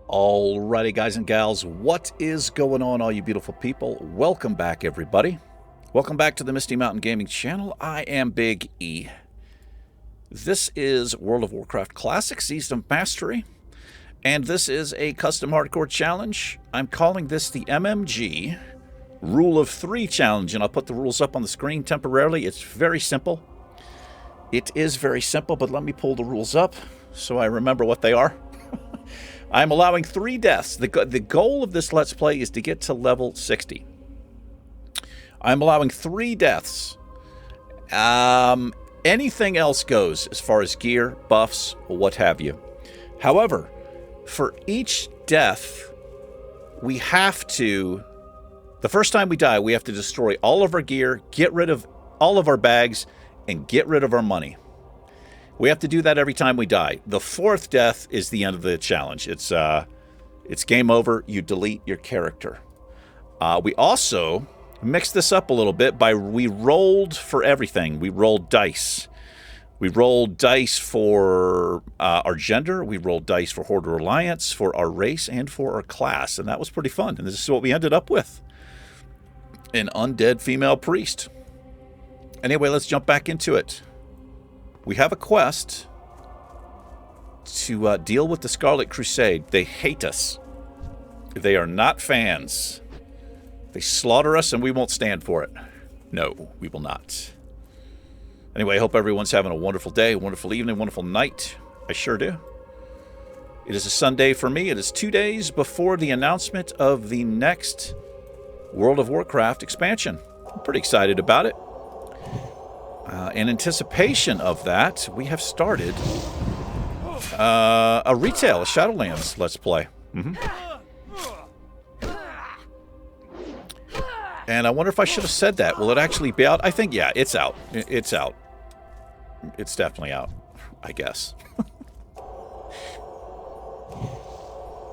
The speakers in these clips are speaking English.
Alrighty, guys and gals, what is going on, all you beautiful people? Welcome back, everybody. Welcome back to the Misty Mountain Gaming channel. I am Big E. This is World of Warcraft Classic Season of Mastery, and this is a custom hardcore challenge. I'm calling this the MMG Rule of 3 challenge, and I'll put the rules up on the screen temporarily. It's very simple. It is very simple, but let me pull the rules up so I remember what they are. I'm allowing 3 deaths. The goal of this Let's Play is to get to level 60. I'm allowing 3 deaths. Anything else goes as far as gear, buffs, or what have you. However, for each death, we have to... The first time we die, we have to destroy all of our gear, get rid of all of our bags, and get rid of our money. We have to do that every time we die. The 4th death is the end of the challenge. It's game over. You delete your character. We also mixed this up a little bit by we rolled for everything. We rolled dice. We rolled dice for our gender. We rolled dice for Horde or Alliance, for our race, and for our class. And that was pretty fun. And this is what we ended up with. An undead female priest. Anyway, let's jump back into it. We have a quest to deal with the Scarlet Crusade. They hate us. They are not fans. They slaughter us and we won't stand for it. No, we will not. Anyway, I hope everyone's having a wonderful day, wonderful evening, wonderful night. I sure do. It is a Sunday for me. It is 2 days before the announcement of the next World of Warcraft expansion. I'm pretty excited about it. In anticipation of that, we have started a Shadowlands Let's Play. And I wonder if I should have said that. Will it actually be out? I think, yeah, it's out. It's out. It's definitely out, I guess.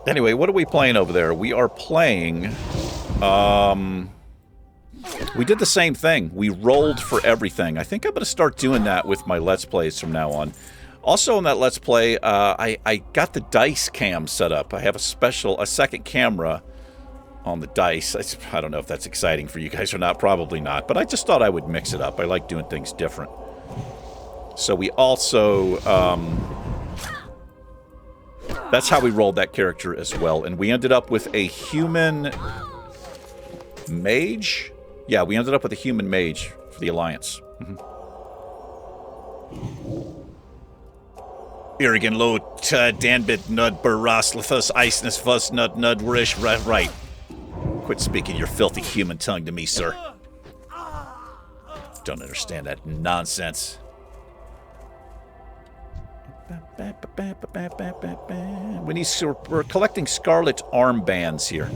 Anyway, what are we playing over there? We are playing... We did the same thing. We rolled for everything. I think I'm going to start doing that with my Let's Plays from now on. Also in that Let's Play, I got the dice cam set up. I have a second camera on the dice. I don't know if that's exciting for you guys or not. Probably not. But I just thought I would mix it up. I like doing things different. So we also... that's how we rolled that character as well. And we ended up with a human mage. Yeah, we ended up with a human mage for the Alliance. Irrigan lo danbit nud baraslithus iceness fus nud rish right. Quit speaking your filthy human tongue to me, sir. Don't understand that nonsense. We're collecting Scarlet armbands here.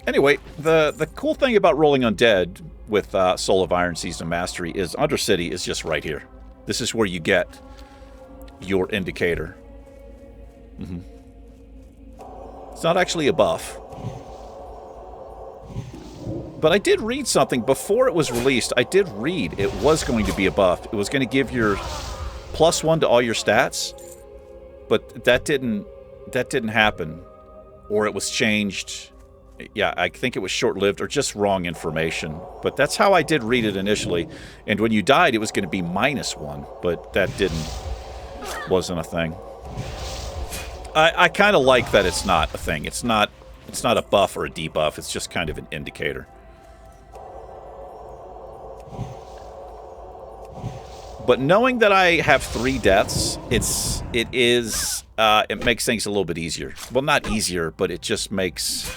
Anyway, the cool thing about rolling Undead with Soul of Iron Season of Mastery is Undercity is just right here. This is where you get your indicator. It's not actually a buff. But I did read something before it was released. I did read it was going to be a buff. It was going to give your +1 to all your stats. But that didn't happen. Or it was changed... Yeah, I think it was short-lived or just wrong information. But that's how I did read it initially. And when you died, it was going to be -1. But that wasn't a thing. I kind of like that it's not a thing. It's not a buff or a debuff. It's just kind of an indicator. But knowing that I have 3 deaths, it makes things a little bit easier. Well, not easier, but it just makes...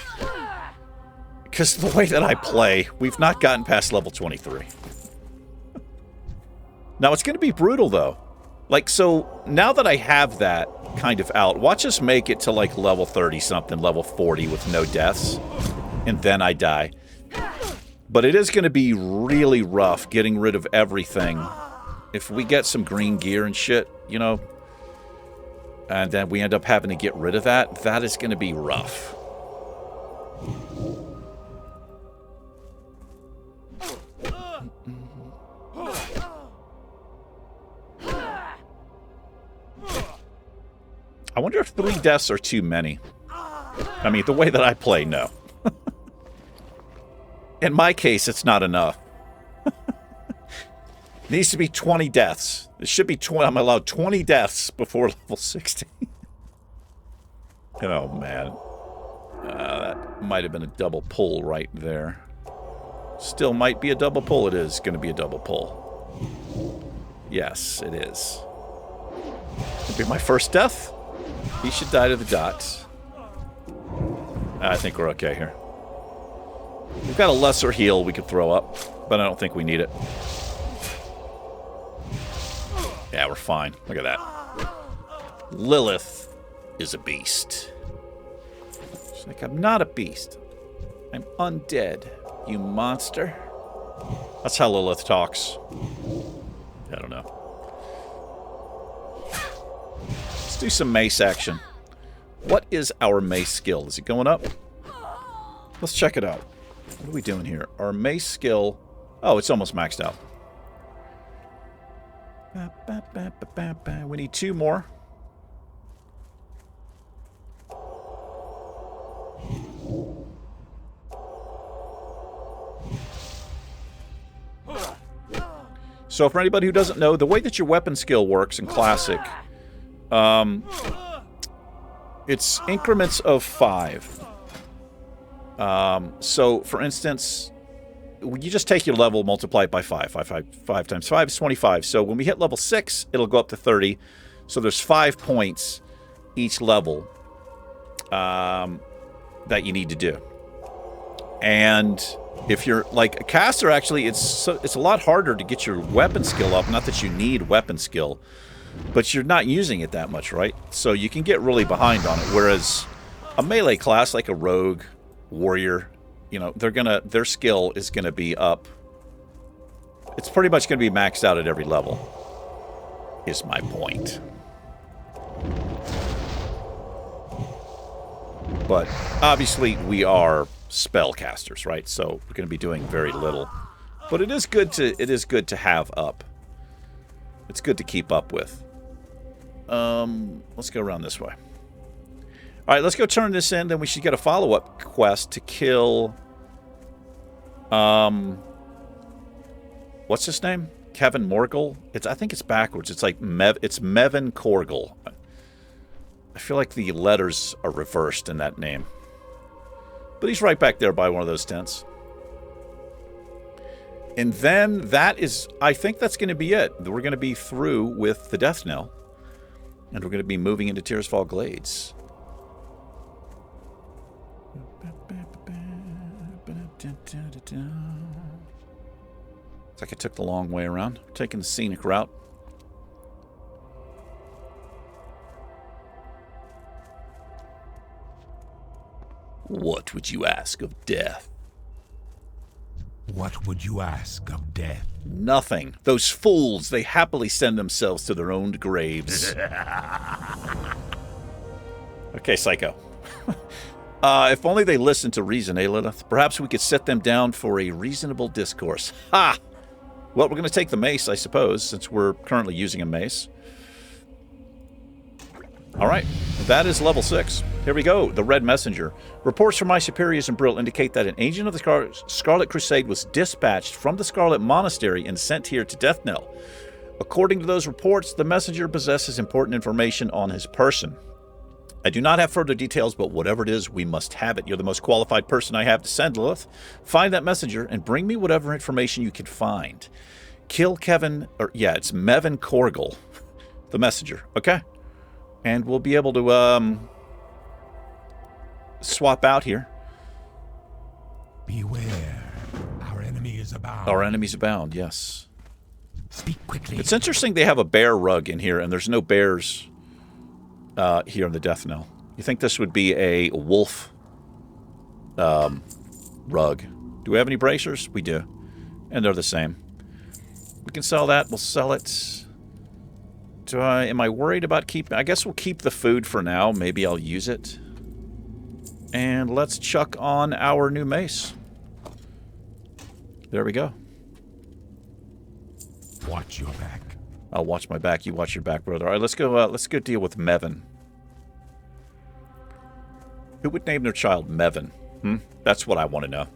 Because the way that I play, we've not gotten past level 23. Now, it's going to be brutal, though. Like, so, now that I have that kind of out, watch us make it to, like, level 30-something, level 40 with no deaths, and then I die. But it is going to be really rough getting rid of everything. If we get some green gear and shit, you know, and then we end up having to get rid of that, that is going to be rough. I wonder if 3 deaths are too many. I mean, the way that I play, no. In my case, it's not enough. It needs to be 20 deaths. It should be 20. I'm allowed 20 deaths before level 60. Oh, man. That might have been a double pull right there. Still might be a double pull. It is going to be a double pull. Yes, it is. It'll be my first death. He should die to the dots. I think we're okay here. We've got a lesser heal we could throw up, but I don't think we need it. Yeah, we're fine. Look at that. Lilith is a beast. She's like, I'm not a beast. I'm undead, you monster. That's how Lilith talks. I don't know. Let's do some mace action. What is our mace skill? Is it going up? Let's check it out. What are we doing here? Our mace skill... Oh, it's almost maxed out. We need 2 more. So for anybody who doesn't know, the way that your weapon skill works in Classic, it's increments of 5. So, for instance, you just take your level, multiply it by 5. 5 times 5 is 25. So when we hit level 6, it'll go up to 30. So there's 5 points each level that you need to do. And if you're like a caster, actually, it's a lot harder to get your weapon skill up. Not that you need weapon skill, but you're not using it that much, right? So you can get really behind on it. Whereas a melee class like a rogue, warrior, you know, their skill is gonna be up. It's pretty much gonna be maxed out at every level, is my point. But obviously we are spellcasters, right? So we're gonna be doing very little. But it is good to have up. It's good to keep up with. Let's go around this way. All right, let's go turn this in. Then we should get a follow-up quest to kill... what's his name? Kevin Morgul? I think it's backwards. It's like it's Mevin Korgul. I feel like the letters are reversed in that name. But he's right back there by one of those tents. And then I think that's going to be it. We're going to be through with the Death Knell. And we're going to be moving into Tearsfall Glades. It's like I took the long way around. Taking the scenic route. What would you ask of death? What would you ask of death? Nothing. Those fools, they happily send themselves to their own graves. Okay, Psycho. If only they listened to reason, eh, Lilith? Perhaps we could set them down for a reasonable discourse. Ha! Well, we're going to take the mace, I suppose, since we're currently using a mace. All right, that is level 6. Here we go, the Red Messenger. Reports from my superiors in Brill indicate that an agent of the Scarlet Crusade was dispatched from the Scarlet Monastery and sent here to Death Knell. According to those reports, the messenger possesses important information on his person. I do not have further details, but whatever it is, we must have it. You're the most qualified person I have to send, Lilith. Find that messenger and bring me whatever information you can find. Kill Kevin, it's Mevin Korgul, the messenger, okay? And we'll be able to swap out here. Beware, our enemy is abound. Our enemies abound, yes. Speak quickly. It's interesting they have a bear rug in here, and there's no bears here in the Death Knell. You think this would be a wolf rug? Do we have any bracers? We do. And they're the same. We can sell that. We'll sell it. Am I worried about keeping... I guess we'll keep the food for now. Maybe I'll use it. And let's chuck on our new mace. There we go. Watch your back. I'll watch my back. You watch your back, brother. All right, let's go deal with Mevin. Who would name their child Mevin? That's what I want to know.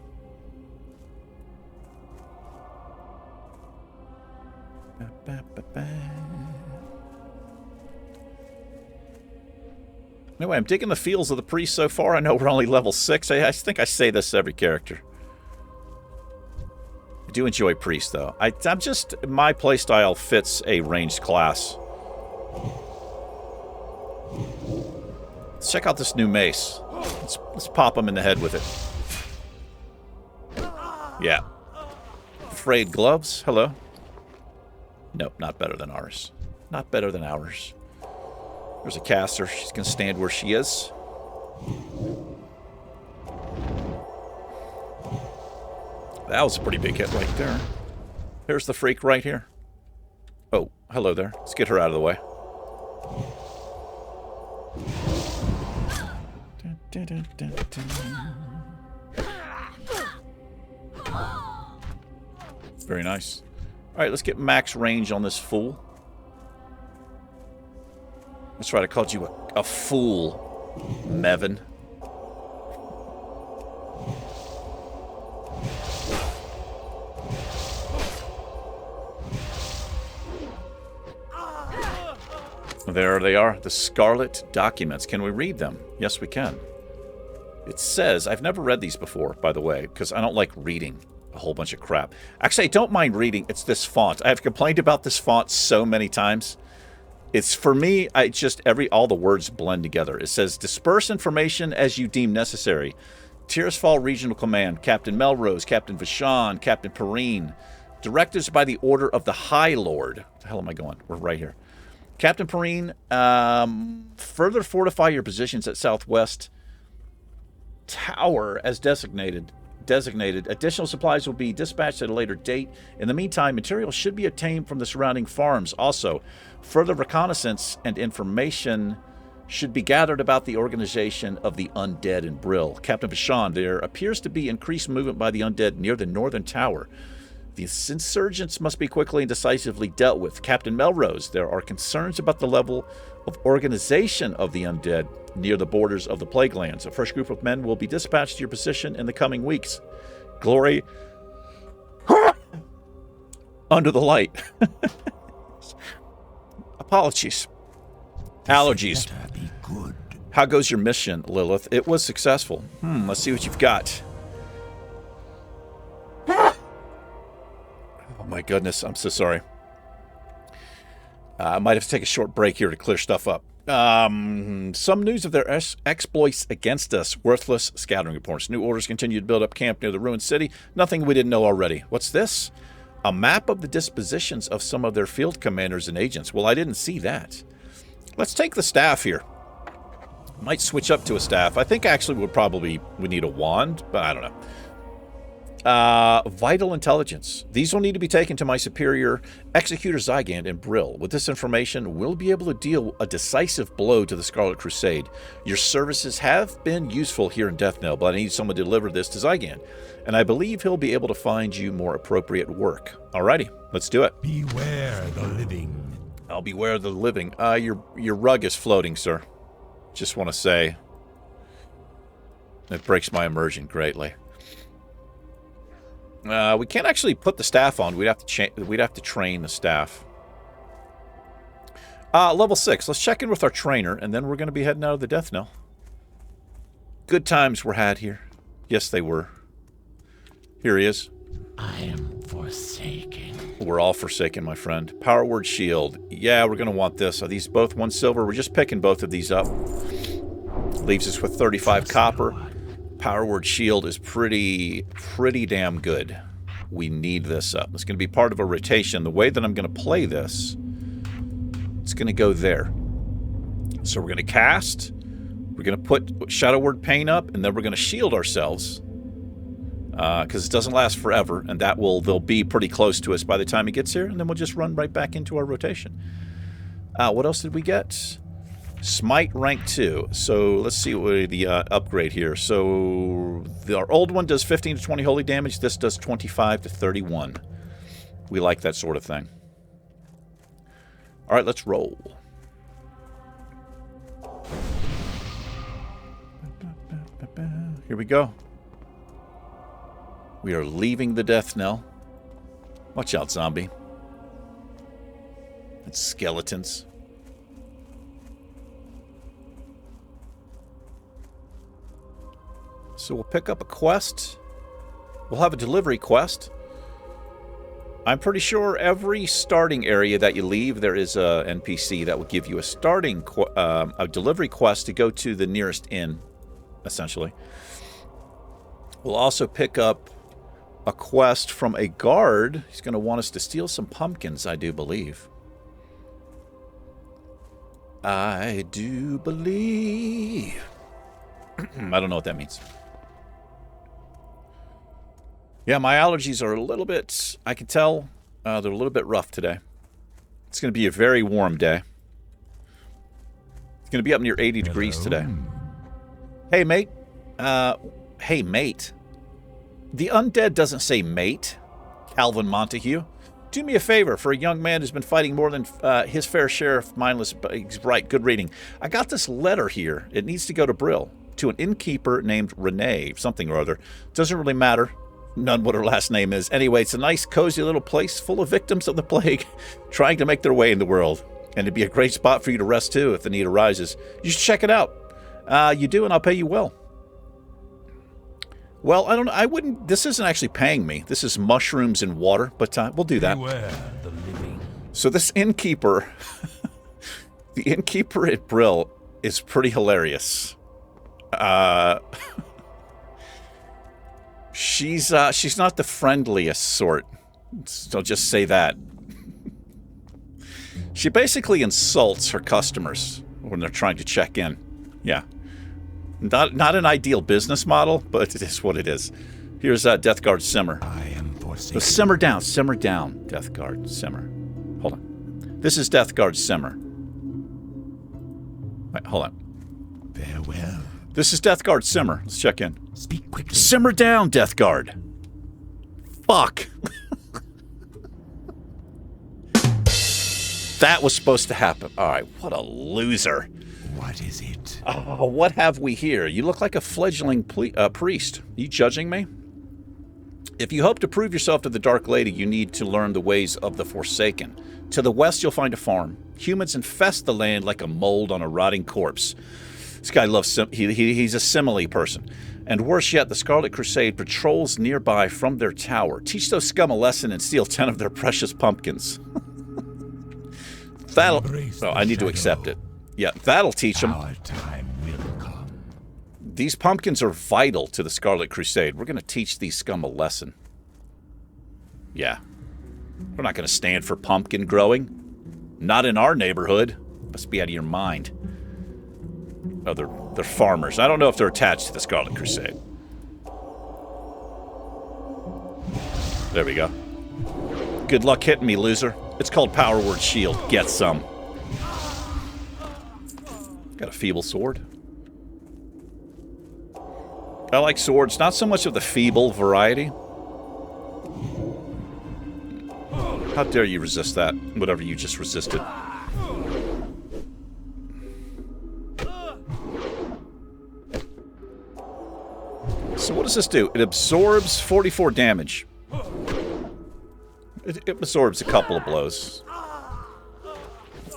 Anyway, I'm digging the feels of the priest so far. I know we're only level 6. I think I say this to every character. I do enjoy priest, though. I'm just... My playstyle fits a ranged class. Let's check out this new mace. Let's pop him in the head with it. Yeah. Frayed gloves. Hello. Nope, not better than ours. Not better than ours. There's a caster. She's going to stand where she is. That was a pretty big hit right there. Here's the freak right here. Oh, hello there. Let's get her out of the way. Very nice. Alright, let's get max range on this fool. That's right, I called you a fool, Mevin. There they are, the Scarlet documents. Can we read them? Yes, we can. It says, I've never read these before, by the way, because I don't like reading a whole bunch of crap. Actually, I don't mind reading. It's this font. I have complained about this font so many times. It's, for me, all the words blend together. It says, disperse information as you deem necessary. Tirisfal Regional Command, Captain Melrose, Captain Vashon, Captain Perrine. Directives by the order of the High Lord. Where the hell am I going? We're right here. Captain Perrine, further fortify your positions at Southwest Tower as designated. Additional supplies will be dispatched at a later date. In the meantime, materials should be obtained from the surrounding farms. Also, further reconnaissance and information should be gathered about the organization of the undead in Brill. Captain Vashon, there appears to be increased movement by the undead near the northern tower. The insurgents must be quickly and decisively dealt with. Captain Melrose, there are concerns about the level of organization of the undead near the borders of the Plague Lands. A fresh group of men will be dispatched to your position in the coming weeks. Glory under the light. Apologies. Allergies. How goes your mission, Lilith? It was successful. Let's see what you've got. Oh my goodness, I'm so sorry. I might have to take a short break here to clear stuff up. Some news of their exploits against us. Worthless scattering reports. New orders continue to build up camp near the ruined city. Nothing we didn't know already. What's this? A map of the dispositions of some of their field commanders and agents. Well, I didn't see that. Let's take the staff here. Might switch up to a staff. I think actually we need a wand, but I don't know. Vital intelligence. These will need to be taken to my superior, Executor Zygant in Brill. With this information, we'll be able to deal a decisive blow to the Scarlet Crusade. Your services have been useful here in Deathnell, but I need someone to deliver this to Zygant. And I believe he'll be able to find you more appropriate work. Alrighty, let's do it. Beware the living. I'll beware the living. Your rug is floating, sir. Just want to say. It breaks my immersion greatly. We can't actually put the staff on. We'd have to train the staff. Level 6. Let's check in with our trainer, and then we're going to be heading out of the Deathnell. Good times were had here. Yes, they were. Here he is. I am forsaken. We're all forsaken, my friend. Power word shield. Yeah, we're going to want this. Are these both 1 silver? We're just picking both of these up. Leaves us with 35 copper. Power word shield is pretty damn good. We need this up. It's going to be part of a rotation. The way that I'm going to play this, it's going to go there. So we're going to cast. We're going to put Shadow Word Pain up, and then we're going to shield ourselves. because it doesn't last forever, and they'll be pretty close to us by the time he gets here, and then we'll just run right back into our rotation. What else did we get? Smite rank 2. So let's see what the upgrade here. So our old one does 15 to 20 holy damage. This does 25 to 31. We like that sort of thing. All right, let's roll. Here we go. We are leaving the death knell. Watch out, zombie. It's skeletons. So we'll pick up a quest. We'll have a delivery quest. I'm pretty sure every starting area that you leave, there is a NPC that will give you a delivery quest to go to the nearest inn, essentially. We'll also pick up a quest from a guard. He's going to want us to steal some pumpkins, I do believe. I do believe. I don't know what that means. Yeah, my allergies are a little bit, I can tell, they're a little bit rough today. It's going to be a very warm day. It's going to be up near 80 degrees today. Hey, mate. Hey, mate. The undead doesn't say mate, Calvin Montague. Do me a favor, for a young man who's been fighting more than his fair share of mindless... Right, good reading. I got this letter here. It needs to go to Brill, to an innkeeper named Renee, something or other. Doesn't really matter. None what her last name is. Anyway, it's a nice, cozy little place full of victims of the plague trying to make their way in the world. And it'd be a great spot for you to rest, too, if the need arises. You should check it out. You do, and I'll pay you well. Well, I wouldn't... This isn't actually paying me. This is mushrooms and water, but we'll do that. So this innkeeper... the innkeeper at Brill is pretty hilarious. She's not the friendliest sort. So I'll just say that. She basically insults her customers when they're trying to check in. Yeah. Not an ideal business model, but it is what it is. Here's Death Guard Simmer. I am forsaken. So simmer down, Death Guard Simmer. Hold on. This is Death Guard Simmer. Wait, hold on. Farewell. This is Death Guard Simmer. Let's check in. Speak quickly. Simmer down, Death Guard. Fuck. That was supposed to happen. All right, what a loser. What is it? Oh, what have we here? You look like a fledgling priest. Are you judging me? If you hope to prove yourself to the Dark Lady, you need to learn the ways of the Forsaken. To the west, you'll find a farm. Humans infest the land like a mold on a rotting corpse. This guy loves... He's a simile person. And worse yet, the Scarlet Crusade patrols nearby from their tower. Teach those scum a lesson and steal 10 of their precious pumpkins. That'll... Oh, I need to accept it. Yeah, that'll teach them. Our time will come. These pumpkins are vital to the Scarlet Crusade. We're going to teach these scum a lesson. Yeah. We're not going to stand for pumpkin growing. Not in our neighborhood. Must be out of your mind. Oh, they're farmers. I don't know if they're attached to the Scarlet Crusade. There we go. Good luck hitting me, loser. It's called Power Word Shield. Get some. Got a feeble sword. I like swords. Not so much of the feeble variety. How dare you resist that? Whatever you just resisted. So what does this do? It absorbs 44 damage. It absorbs a couple of blows.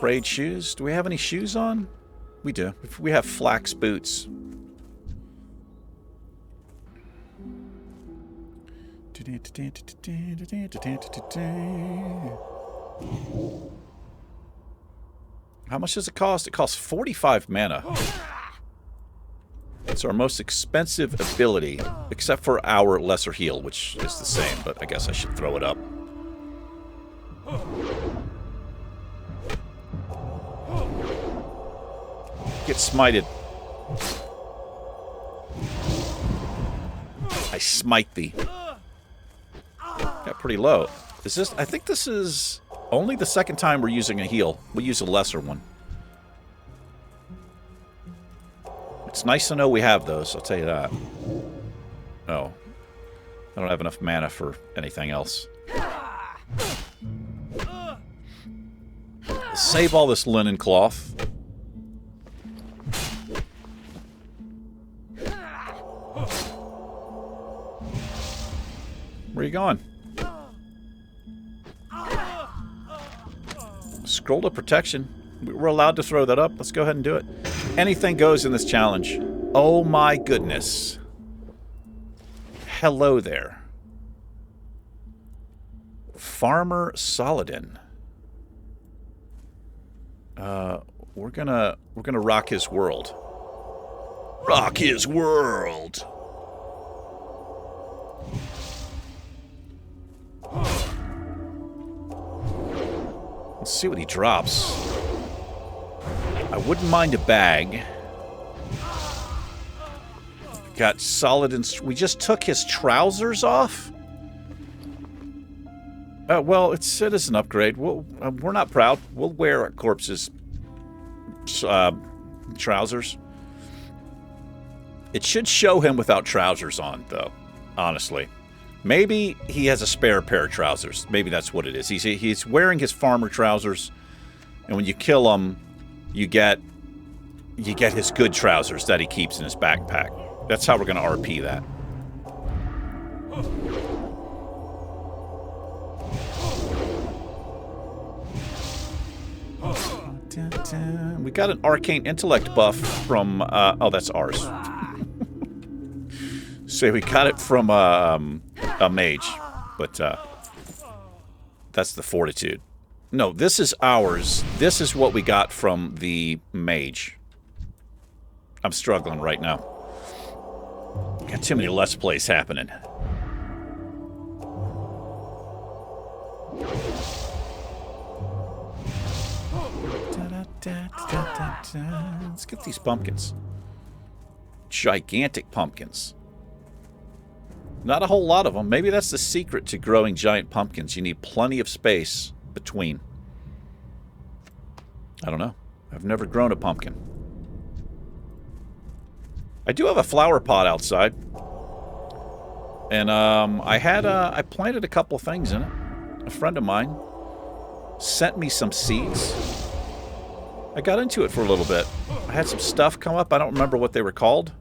Frayed shoes? Do we have any shoes on? We do. We have flax boots. How much does it cost? It costs 45 mana. It's our most expensive ability, except for our lesser heal, which is the same, but I guess I should throw it up. Get smited. I smite thee. Got pretty low. Is this? I think this is only the second time we're using a heal. We'll use a lesser one. It's nice to know we have those, I'll tell you that. Oh. I don't have enough mana for anything else. Save all this linen cloth. Where are you going? Scroll to protection. We're allowed to throw that up. Let's go ahead and do it. Anything goes in this challenge. Oh my goodness. Hello there. Farmer Saladin. We're gonna rock his world. Rock his world. Let's see what he drops. I wouldn't mind a bag. Got solid we just took his trousers off? Well, it is an upgrade. We're not proud. We'll wear our corpse's trousers. It should show him without trousers on, though, honestly. Maybe he has a spare pair of trousers. Maybe that's what it is. He's wearing his farmer trousers, and when you kill him, you get his good trousers that he keeps in his backpack. That's how we're going to RP that. We got an arcane intellect buff from oh, that's ours. So we got it from a mage, but that's the fortitude. No, this is ours. This is what we got from the mage. I'm struggling right now. Got too many Let's Plays happening. Let's get these pumpkins. Gigantic pumpkins. Not a whole lot of them. Maybe that's the secret to growing giant pumpkins. You need plenty of space between. I don't know. I've never grown a pumpkin. I do have a flower pot outside. And I planted a couple things in it. A friend of mine sent me some seeds. I got into it for a little bit. I had some stuff come up. I don't remember what they were called.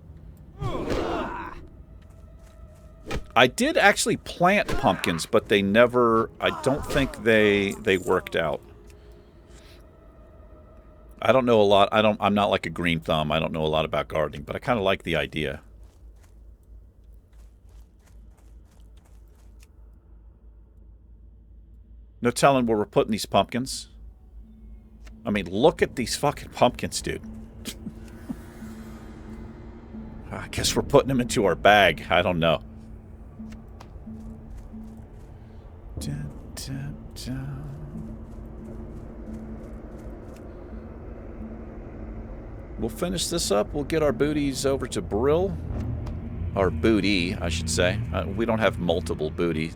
I did actually plant pumpkins, but they never... I don't think they worked out. I don't know a lot. I'm not like a green thumb. I don't know a lot about gardening, but I kind of like the idea. No telling where we're putting these pumpkins. I mean, look at these fucking pumpkins, dude. I guess we're putting them into our bag. I don't know. We'll finish this up. We'll get our booties over to Brill. Our booty, I should say. We don't have multiple booty.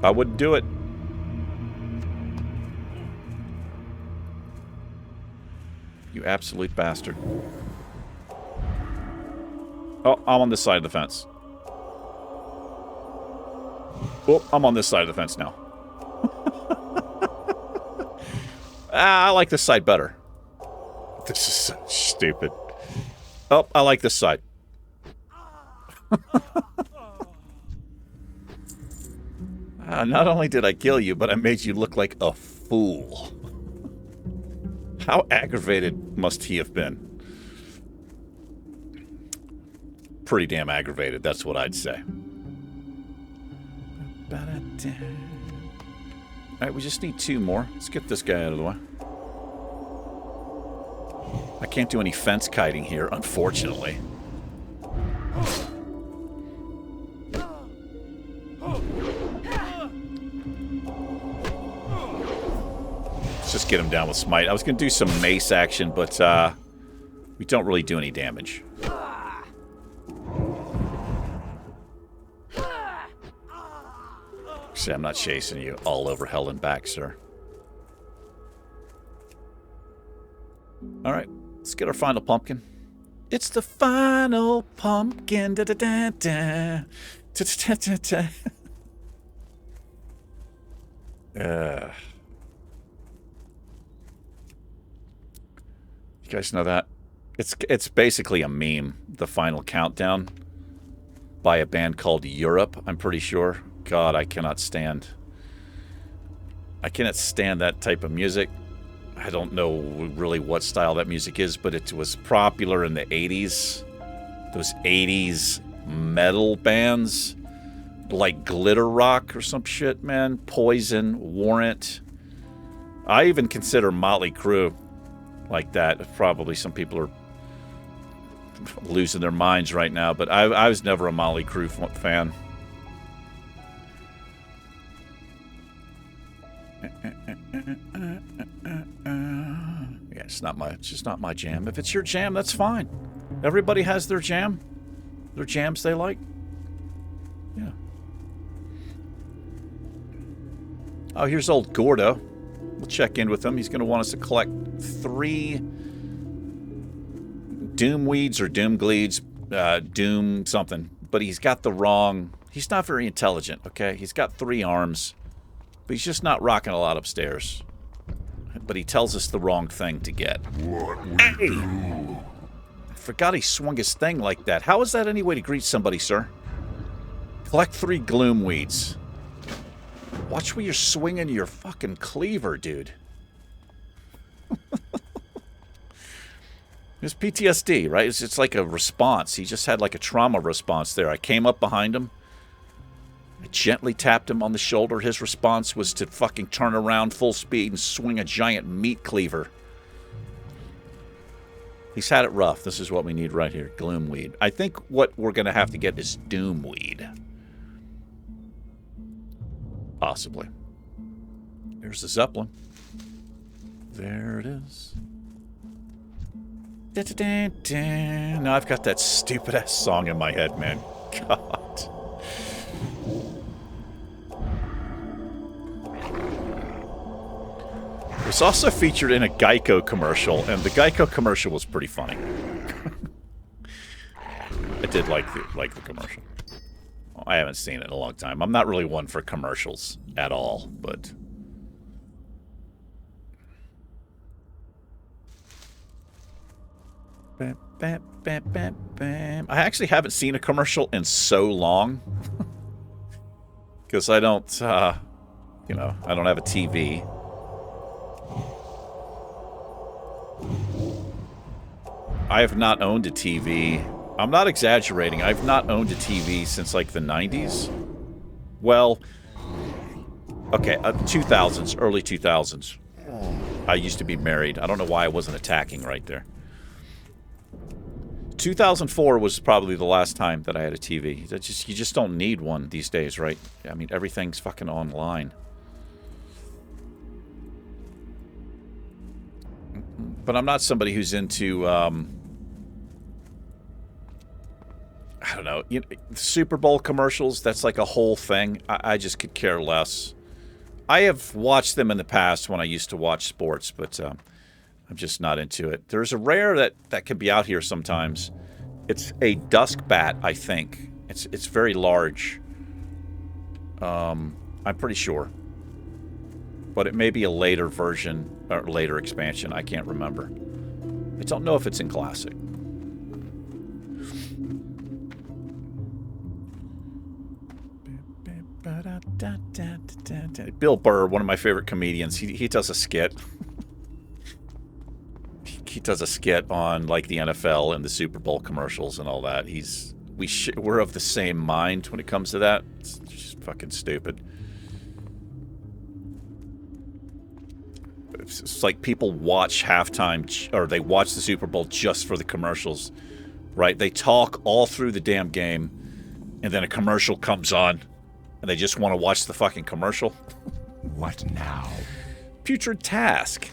I wouldn't do it. You absolute bastard. Oh, I'm on this side of the fence. Oh, I'm on this side of the fence now. I like this side better. This is so stupid. Oh, I like this side. Not only did I kill you, but I made you look like a fool. How aggravated must he have been? Pretty damn aggravated, that's what I'd say. Alright, we just need 2 more. Let's get this guy out of the way. I can't do any fence kiting here, unfortunately. Let's just get him down with smite. I was going to do some mace action, but we don't really do any damage. See, I'm not chasing you all over hell and back, sir. All right, let's get our final pumpkin. It's the final pumpkin. Da, da, da, da. Da, da, da, da, da. You guys know that? It's basically a meme, the final countdown, by a band called Europe, I'm pretty sure. God, I cannot stand that type of music. I don't know really what style that music is, but it was popular in the 80s. Those 80s metal bands, like Glitter Rock or some shit, man. Poison, Warrant. I even consider Motley Crue like that. Probably some people are losing their minds right now, but I was never a Motley Crue fan. Yeah, it's just not my jam. If it's your jam, that's fine. Everybody has their jam, their jams they like. Yeah. Oh, here's old Gordo. We'll check in with him. He's going to want us to collect 3 Doom Weeds or Doom Gleeds, Doom something. But he's got the wrong... He's not very intelligent, okay? He's got 3 arms, but he's just not rocking a lot upstairs. But he tells us the wrong thing to get. Hey! I forgot he swung his thing like that. How is that any way to greet somebody, sir? Collect 3 Gloom Weeds. Watch where you're swinging your fucking cleaver, dude. It's PTSD, right? It's like a response. He just had like a trauma response there. I came up behind him. I gently tapped him on the shoulder. His response was to fucking turn around full speed and swing a giant meat cleaver. He's had it rough. This is what we need right here. Gloomweed. I think what we're going to have to get is Doomweed. Possibly. There's the Zeppelin. There it is. Da, da, da, da. Now I've got that stupid-ass song in my head, man. God. It was also featured in a Geico commercial, and the Geico commercial was pretty funny. I did like the commercial. Well, I haven't seen it in a long time. I'm not really one for commercials at all, but... Bam, bam, bam, bam, bam. I actually haven't seen a commercial in so long. Because I don't, I don't have a TV. I have not owned a TV. I'm not exaggerating. I've not owned a TV since, like, the 90s. Well, okay, 2000s, early 2000s. I used to be married. I don't know why I wasn't attacking right there. 2004 was probably the last time that I had a TV. You just don't need one these days, right? I mean, everything's fucking online. But I'm not somebody who's into, I don't know, Super Bowl commercials. That's like a whole thing. I just could care less. I have watched them in the past when I used to watch sports, but I'm just not into it. There's a rare that can be out here sometimes. It's a dusk bat, I think. It's very large. I'm pretty sure. But it may be a later version, or later expansion. I can't remember. I don't know if it's in Classic. Bill Burr, one of my favorite comedians, he does a skit. He does a skit on, like, the NFL and the Super Bowl commercials and all that. We're of the same mind when it comes to that. It's just fucking stupid. It's like people watch halftime, or they watch the Super Bowl just for the commercials, right? They talk all through the damn game, and then a commercial comes on, and they just want to watch the fucking commercial. What now? Putrid Task.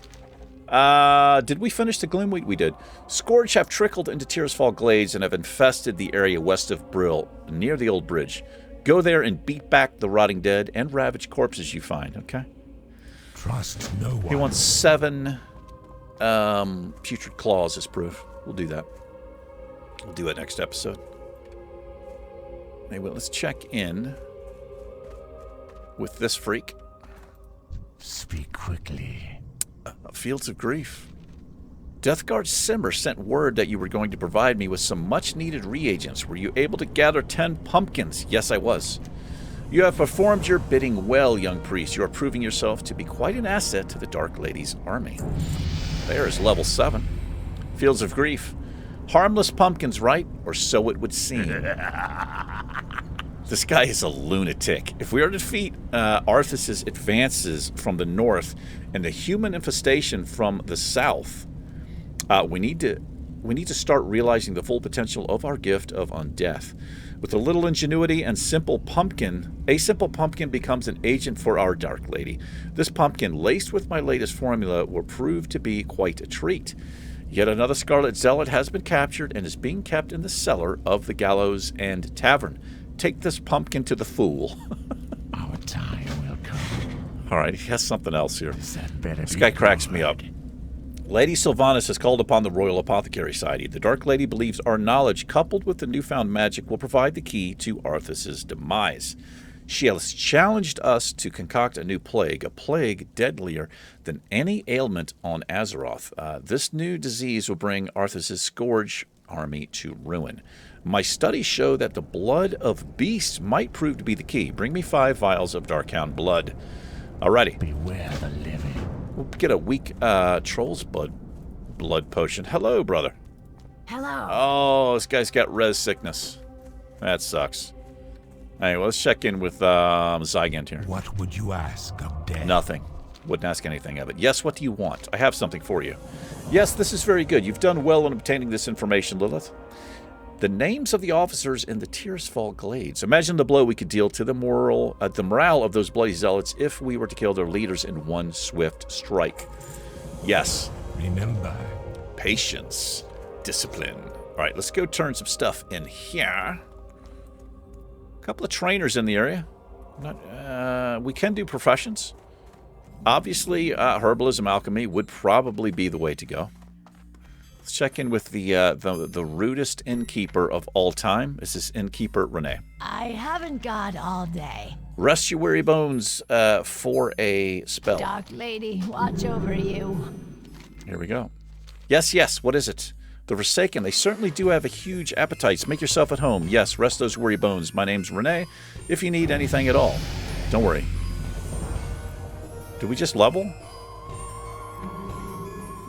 Did we finish the Gloomweed? We did. Scourge have trickled into Tearsfall Glades and have infested the area west of Brill, near the old bridge. Go there and beat back the rotting dead and ravaged corpses you find, okay? Trust no one. He wants 7 putrid claws as proof. We'll do that. We'll do it next episode. Anyway, let's check in with this freak. Speak quickly. Fields of Grief. Deathguard Simmer sent word that you were going to provide me with some much-needed reagents. Were you able to gather 10 pumpkins? Yes, I was. You have performed your bidding well, young priest. You are proving yourself to be quite an asset to the Dark Lady's army. There is level 7. Fields of Grief. Harmless pumpkins, right? Or so it would seem. This guy is a lunatic. If we are to defeat Arthas's advances from the north and the human infestation from the south, we need to start realizing the full potential of our gift of undeath. With a little ingenuity and simple pumpkin, a simple pumpkin becomes an agent for our Dark Lady. This pumpkin, laced with my latest formula, will prove to be quite a treat. Yet another Scarlet Zealot has been captured and is being kept in the cellar of the Gallows and Tavern. Take this pumpkin to the fool. Our time will come. All right, he has something else here. This This guy cracks me up. Lady Sylvanas has called upon the Royal Apothecary Society. The Dark Lady believes our knowledge, coupled with the newfound magic, will provide the key to Arthas's demise. She has challenged us to concoct a new plague, a plague deadlier than any ailment on Azeroth. This new disease will bring Arthas's Scourge army to ruin. My studies show that the blood of beasts might prove to be the key. Bring me 5 vials of Darkhound blood. Alrighty. Beware the living. We'll get a weak troll's blood potion. Hello, brother. Hello. Oh, this guy's got res sickness. That sucks. Anyway, let's check in with Zygant here. What would you ask of death? Nothing. Wouldn't ask anything of it. Yes, what do you want? I have something for you. Yes, this is very good. You've done well in obtaining this information, Lilith. The names of the officers in the Tearsfall Glades. Imagine the blow we could deal to the morale of those bloody zealots if we were to kill their leaders in one swift strike. Yes. Remember. Patience. Discipline. All right, let's go turn some stuff in here. A couple of trainers in the area. We can do professions. Obviously, herbalism, alchemy would probably be the way to go. Let's check in with the rudest innkeeper of all time. This is Innkeeper Renee. I haven't got all day. Rest your weary bones for a spell. Dark Lady, watch over you. Here we go. Yes, yes, what is it? The Forsaken, they certainly do have a huge appetite. Make yourself at home. Yes, rest those weary bones. My name's Renee, if you need anything at all. Don't worry. Did we just level?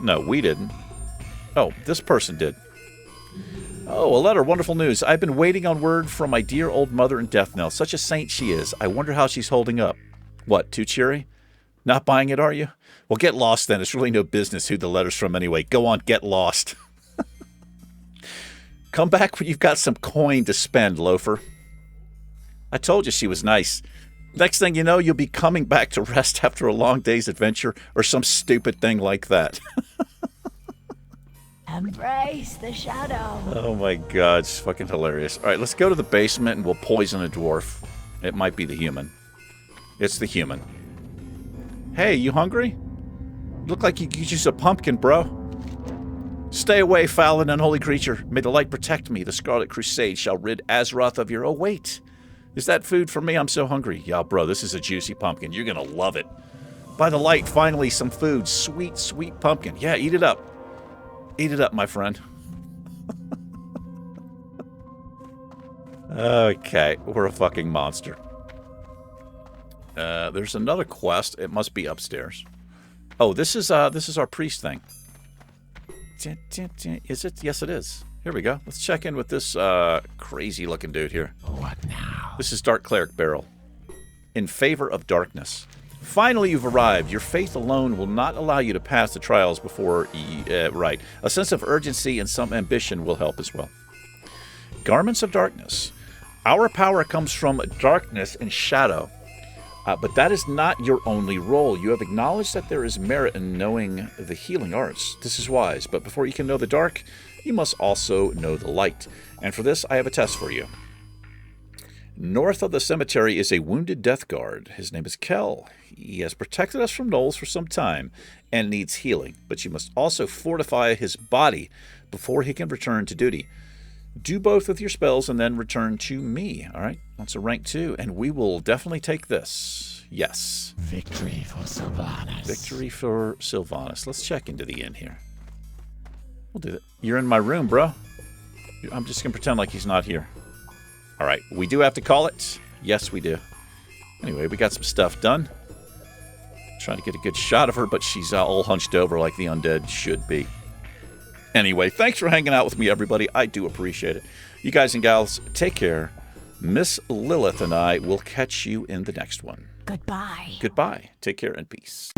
No, we didn't. Oh, this person did. Oh, a letter. Wonderful news. I've been waiting on word from my dear old mother in death knell. Such a saint she is. I wonder how she's holding up. What, too cheery? Not buying it, are you? Well, get lost then. It's really no business who the letter's from anyway. Go on, get lost. Come back when you've got some coin to spend, loafer. I told you she was nice. Next thing you know, you'll be coming back to rest after a long day's adventure or some stupid thing like that. Embrace the shadow. Oh my god, it's fucking hilarious. Alright, let's go to the basement and we'll poison a dwarf. It might be the human. It's the human. Hey, you hungry? Look like you could use a pumpkin, bro. Stay away, foul and unholy creature. May the light protect me. The Scarlet Crusade shall rid Azeroth of your... Oh, wait. Is that food for me? I'm so hungry. Yeah, bro, this is a juicy pumpkin. You're gonna love it. By the light, finally, some food. Sweet, sweet pumpkin. Yeah, eat it up. Eat it up, my friend. Okay, we're a fucking monster. There's another quest. It must be upstairs. Oh, this is our priest thing. Is it? Yes, it is. Here we go. Let's check in with this crazy-looking dude here. What now? This is Dark Cleric Brill. In favor of darkness. Finally, you've arrived. Your faith alone will not allow you to pass the trials before... right. A sense of urgency and some ambition will help as well. Garments of Darkness. Our power comes from darkness and shadow. But that is not your only role. You have acknowledged that there is merit in knowing the healing arts. This is wise, but before you can know the dark, you must also know the light. And for this, I have a test for you. North of the cemetery is a wounded death guard. His name is Kel. He has protected us from gnolls for some time and needs healing, but you must also fortify his body before he can return to duty. Do both with your spells and then return to me. All right, that's a rank 2, and we will definitely take this. Yes. Victory for Sylvanas. Victory for Sylvanas. Let's check into the inn here. We'll do that. You're in my room, bro. I'm just going to pretend like he's not here. All right, we do have to call it. Yes, we do. Anyway, we got some stuff done. Trying to get a good shot of her, but she's all hunched over like the undead should be. Anyway, thanks for hanging out with me, everybody. I do appreciate it. You guys and gals, take care. Miss Lilith and I will catch you in the next one. Goodbye. Goodbye. Take care and peace.